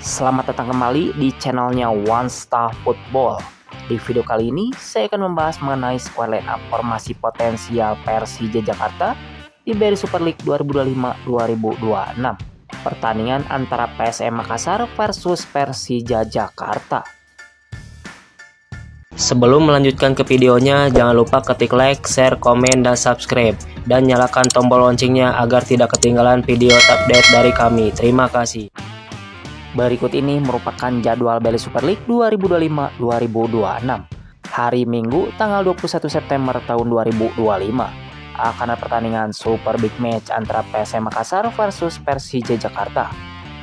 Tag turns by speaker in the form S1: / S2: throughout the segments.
S1: Selamat datang kembali di channelnya One Star Football. Di video kali ini saya akan membahas mengenai squad line up formasi potensial Persija Jakarta di BRI Super League 2025-2026. Pertandingan antara PSM Makassar versus Persija Jakarta. Sebelum melanjutkan ke videonya, jangan lupa ketik like, share, komen, dan subscribe. Dan nyalakan tombol loncengnya agar tidak ketinggalan video update dari kami. Terima kasih. Berikut ini merupakan jadwal BRI Super League 2025-2026. Hari Minggu tanggal 21 September tahun 2025. Akan ada pertandingan Super Big Match antara PSM Makassar versus Persija Jakarta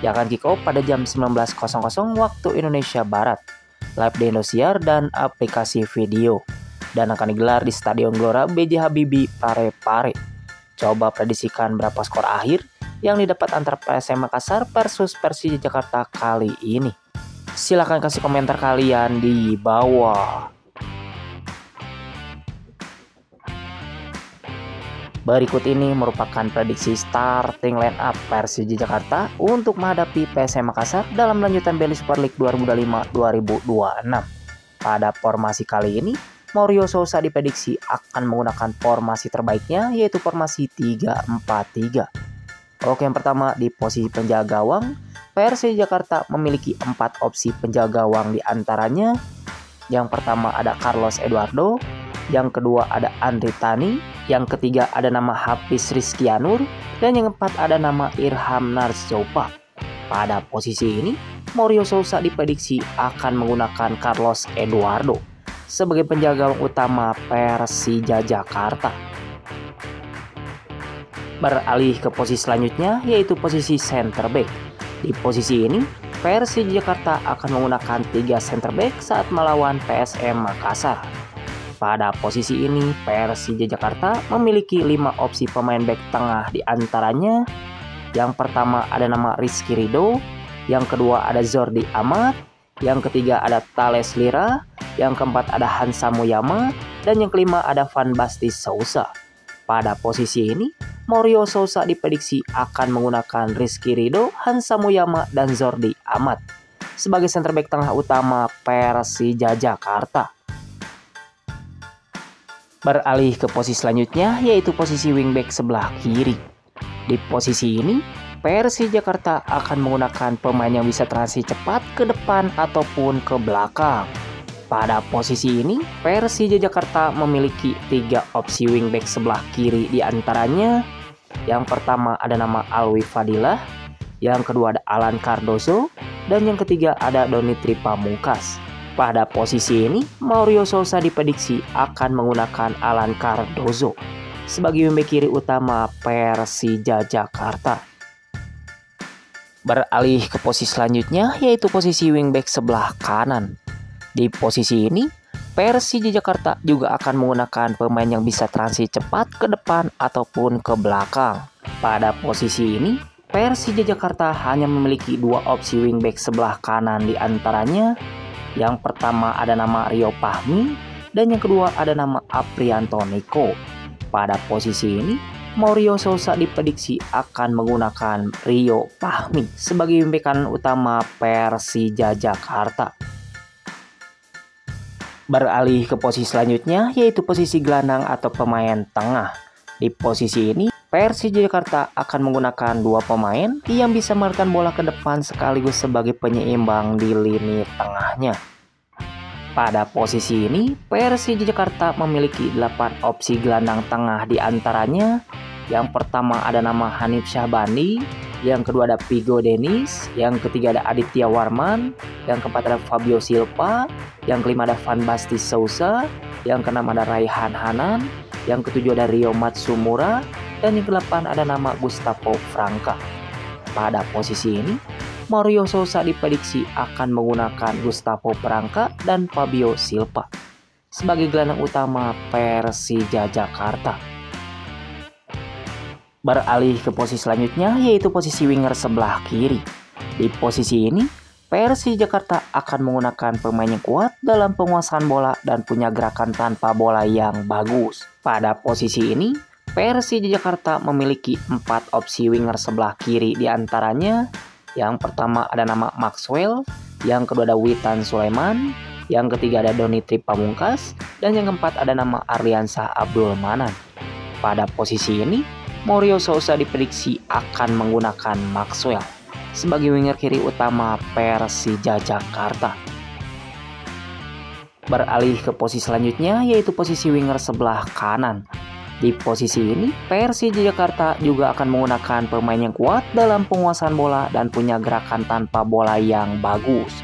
S1: yang akan kick off pada jam 19.00 waktu Indonesia Barat. Live di Indosiar dan aplikasi video, dan akan digelar di Stadion Gelora B.J. Habibie, Parepare. Coba prediksikan berapa skor akhir yang didapat antara PSM Makassar versus Persija Jakarta kali ini. Silahkan kasih komentar kalian di bawah. Berikut ini merupakan prediksi starting line up Persija Jakarta untuk menghadapi PSM Makassar dalam lanjutan BRI Super League 2025-2026. Pada formasi kali ini, Mauricio Sousa diprediksi akan menggunakan formasi terbaiknya, yaitu formasi 3-4-3. Oke, yang pertama di posisi penjaga gawang, Persija Jakarta memiliki 4 opsi penjaga gawang, di antaranya yang pertama ada Carlos Eduardo, yang kedua ada Andri Tani, yang ketiga ada nama Hafiz Rizkianur, dan yang keempat ada nama Irham Narzopa. Pada posisi ini, Mauricio Sousa diprediksi akan menggunakan Carlos Eduardo sebagai penjaga gawang utama Persija Jakarta. Beralih ke posisi selanjutnya, yaitu posisi center back. Di posisi ini, Persija Jakarta akan menggunakan 3 center back saat melawan PSM Makassar. Pada posisi ini, Persija Jakarta memiliki 5 opsi pemain back tengah, di antaranya yang pertama ada nama Rizky Ridho, yang kedua ada Zordi Amat, yang ketiga ada Thales Lira, yang keempat ada Hansa Muyama, dan yang kelima ada Van Basti Sousa. Pada posisi ini, Mauricio Sousa diprediksi akan menggunakan Rizky Ridho, Hansa Muyama, dan Zordi Amat sebagai center back tengah utama Persija Jakarta. Beralih ke posisi selanjutnya, yaitu posisi wingback sebelah kiri. Di posisi ini, Persija Jakarta akan menggunakan pemain yang bisa transit cepat ke depan ataupun ke belakang. Pada posisi ini, Persija Jakarta memiliki 3 opsi wingback sebelah kiri, di antaranya yang pertama ada nama Alwi Fadilah, yang kedua ada Alan Cardoso, dan yang ketiga ada Donitri Pamungkas. Pada posisi ini, Mauricio Sousa diprediksi akan menggunakan Alan Cardoso sebagai wingback kiri utama Persija Jakarta. Beralih ke posisi selanjutnya, yaitu posisi wingback sebelah kanan. Di posisi ini, Persija Jakarta juga akan menggunakan pemain yang bisa transit cepat ke depan ataupun ke belakang. Pada posisi ini, Persija Jakarta hanya memiliki 2 opsi wingback sebelah kanan, di antaranya yang pertama ada nama Rio Fahmi, dan yang kedua ada nama Aprianto Niko. Pada posisi ini, Mauricio Sousa diprediksi akan menggunakan Rio Fahmi sebagai wingback kanan utama Persija Jakarta. Beralih ke posisi selanjutnya, yaitu posisi gelandang atau pemain tengah. Di posisi ini, Persija Jakarta akan menggunakan 2 pemain yang bisa mengarahkan bola ke depan sekaligus sebagai penyeimbang di lini tengahnya. Pada posisi ini, Persija Jakarta memiliki 8 opsi gelandang tengah, di antaranya yang pertama ada nama Hanif Syahbandi, yang kedua ada Vigo Dennis, yang ketiga ada Aditya Warman, yang keempat ada Fabio Silva, yang kelima ada Van Basti Sousa, yang keenam ada Raihan Hanan, yang ketujuh ada Rio Matsumura, dan yang ke-8 ada nama Gustavo Franca. Pada posisi ini, Mauricio Sousa diprediksi akan menggunakan Gustavo Franca dan Fabio Silva sebagai gelandang utama Persija Jakarta. Beralih ke posisi selanjutnya, yaitu posisi winger sebelah kiri. Di posisi ini, Persija Jakarta akan menggunakan pemain yang kuat dalam penguasaan bola dan punya gerakan tanpa bola yang bagus. Pada posisi ini, Persija Jakarta memiliki 4 opsi winger sebelah kiri, di antaranya Yang pertama ada nama Maxwell, yang kedua ada Witan Sulaiman, yang ketiga ada Donitri Pamungkas, dan yang keempat ada nama Arliansyah Abdul Manan. Pada posisi ini, Mario Sousa diprediksi akan menggunakan Maxwell sebagai winger kiri utama Persija Jakarta. Beralih ke posisi selanjutnya, yaitu posisi winger sebelah kanan. Di posisi ini, Persija Jakarta juga akan menggunakan pemain yang kuat dalam penguasaan bola dan punya gerakan tanpa bola yang bagus.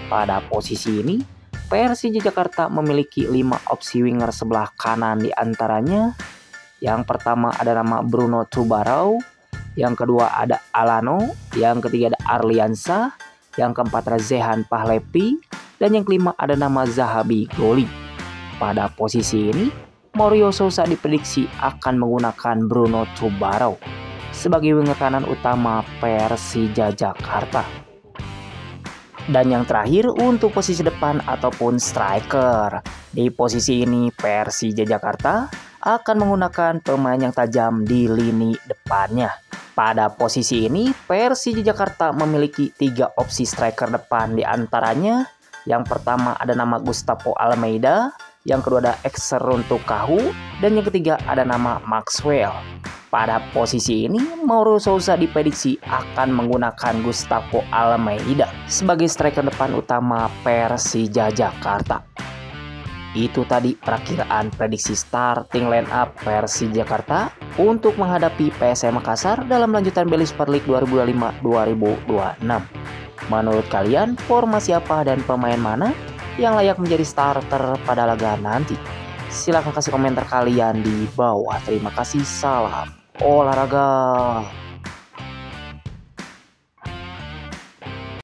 S1: Pada posisi ini, Persija Jakarta memiliki 5 opsi winger sebelah kanan, di antaranya yang pertama ada nama Bruno Tubarau, yang kedua ada Alano, yang ketiga ada Arliansyah, yang keempat ada Zehan Pahlepi, dan yang kelima ada nama Zahabi Goli. Pada posisi ini, Mario Sousa diprediksi akan menggunakan Bruno Tubarau sebagai winger kanan utama Persija Jakarta. Dan yang terakhir untuk posisi depan ataupun striker. Di posisi ini Persija Jakarta akan menggunakan pemain yang tajam di lini depannya. Pada posisi ini Persija Jakarta memiliki 3 opsi striker depan, di antaranya yang pertama ada nama Gustavo Almeida, yang kedua ada Exerun Tukahu, dan yang ketiga ada nama Maxwell. Pada posisi ini Mauro Sousa diprediksi akan menggunakan Gustavo Almeida sebagai striker depan utama Persija Jakarta. Itu tadi perakiraan prediksi starting line up Persija Jakarta untuk menghadapi PSM Makassar dalam lanjutan Bali Super League 2025-2026. Menurut kalian, formasi apa dan pemain mana yang layak menjadi starter pada laga nanti? Silahkan kasih komentar kalian di bawah. Terima kasih, salam olahraga.